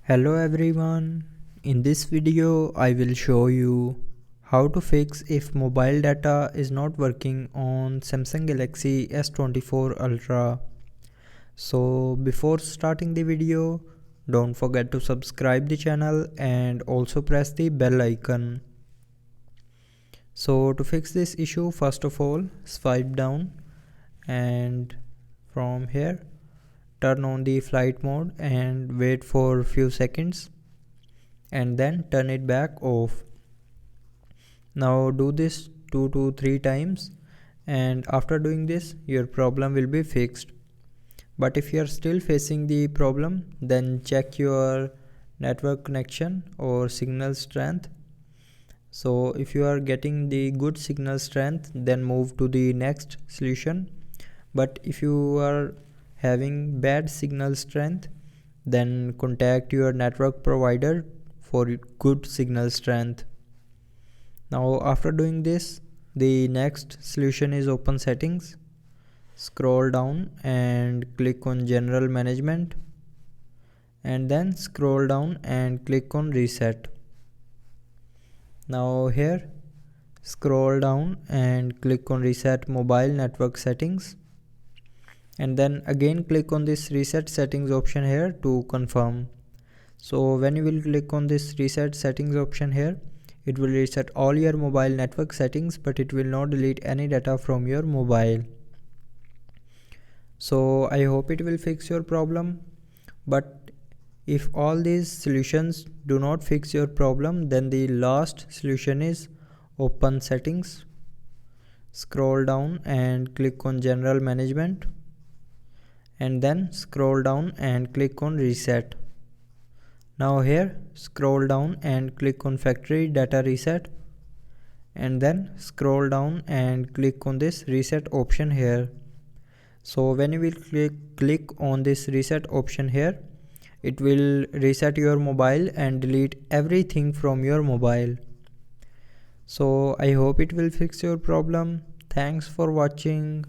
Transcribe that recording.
Hello everyone, in this video I will show you how to fix if mobile data is not working on Samsung Galaxy S24 Ultra. So before starting the video, don't forget to subscribe the channel and also press the bell icon. So to fix this issue, first of all swipe down and from here turn on the flight mode and wait for a few seconds and then turn it back off. Now do this 2 to 3 times, and after doing this your problem will be fixed. But if you are still facing the problem, then check your network connection or signal strength. So if you are getting the good signal strength, then move to the next solution. But if you are having bad signal strength, then contact your network provider for good signal strength. Now after doing this, the next solution is open settings. Scroll down and click on general management, and then scroll down and click on reset. Now here scroll down and click on reset mobile network settings, and then again click on this reset settings option here to confirm. So when you will click on this reset settings option here, it will reset all your mobile network settings, but it will not delete any data from your mobile. So I hope it will fix your problem. But if all these solutions do not fix your problem, then the last solution is open settings. Scroll down and click on general management, and then scroll down and click on reset. Now here scroll down and click on factory data reset, and then scroll down and click on this reset option here. So when you will click on this reset option here, it will reset your mobile and delete everything from your mobile. So I hope it will fix your problem. Thanks for watching.